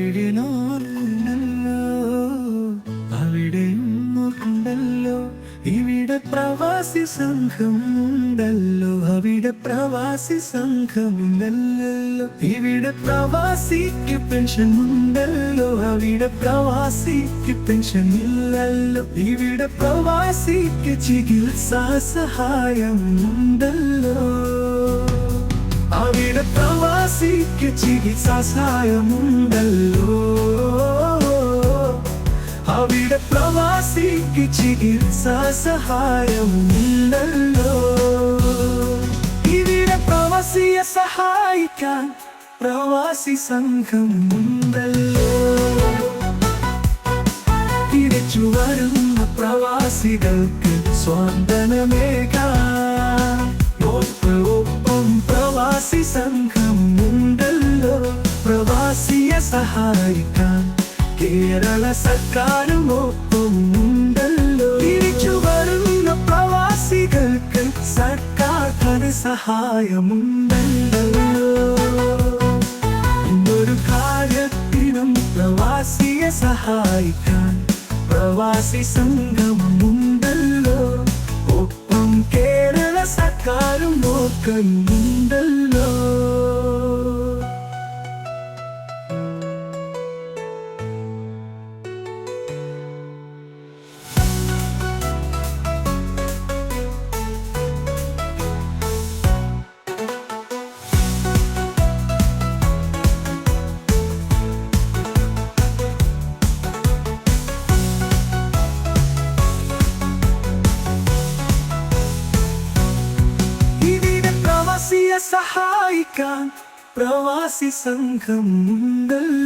വീടിനോരുണ്ടല്ലോ, അവിടെയുണ്ടല്ലോ, ഇവിടെ പ്രവാസി സംഘമുണ്ടല്ലോ, അവിടെ പ്രവാസി സംഘമുണ്ടല്ലോ, ഇവിടെ പ്രവാസിക്ക് പെൻഷൻ ഉണ്ടല്ലോ, അവിടെ പ്രവാസിക്ക് പെൻഷൻ ഇല്ലല്ലോ, ഇവിടെ പ്രവാസിക്ക് ചികിത്സാ സഹായം ഉണ്ടല്ലോ, അവിടെ പ്രവാസിക്ക് ചികിത്സാ സഹായമുണ്ടല്ലോ, അവിടെ പ്രവാസിക്ക് ചികിത്സാ സഹായമുണ്ടല്ലോ. ഇവിടെ പ്രവാസിയെ സഹായിക്കാൻ പ്രവാസി സംഘമുണ്ടല്ലോ. തിരിച്ചു വരുന്ന പ്രവാസികൾക്ക് സ്വാന്തനമേകാൻ ഒപ്പം പ്രവാസി സംഘമുണ്ടല്ലോ. പ്രവാസിയെ സഹായിക്കാൻ കേരള സർക്കാരും ഒപ്പമുണ്ടല്ലോ. തിരിച്ചു വരുന്ന പ്രവാസികൾക്ക് സർക്കാർ ധനസഹായമുണ്ടല്ലോ. ഒരു കാര്യത്തിനും പ്രവാസിയെ സഹായിക്കാൻ പ്രവാസി സംഘമുണ്ടല്ലോ. ഒപ്പം കേരള സർക്കാരും നോക്കുന്നുണ്ടല്ലോ. പ്രവാസിയെ സഹായിക്കാൻ പ്രവാസി സംഘമുണ്ടല്ലോ.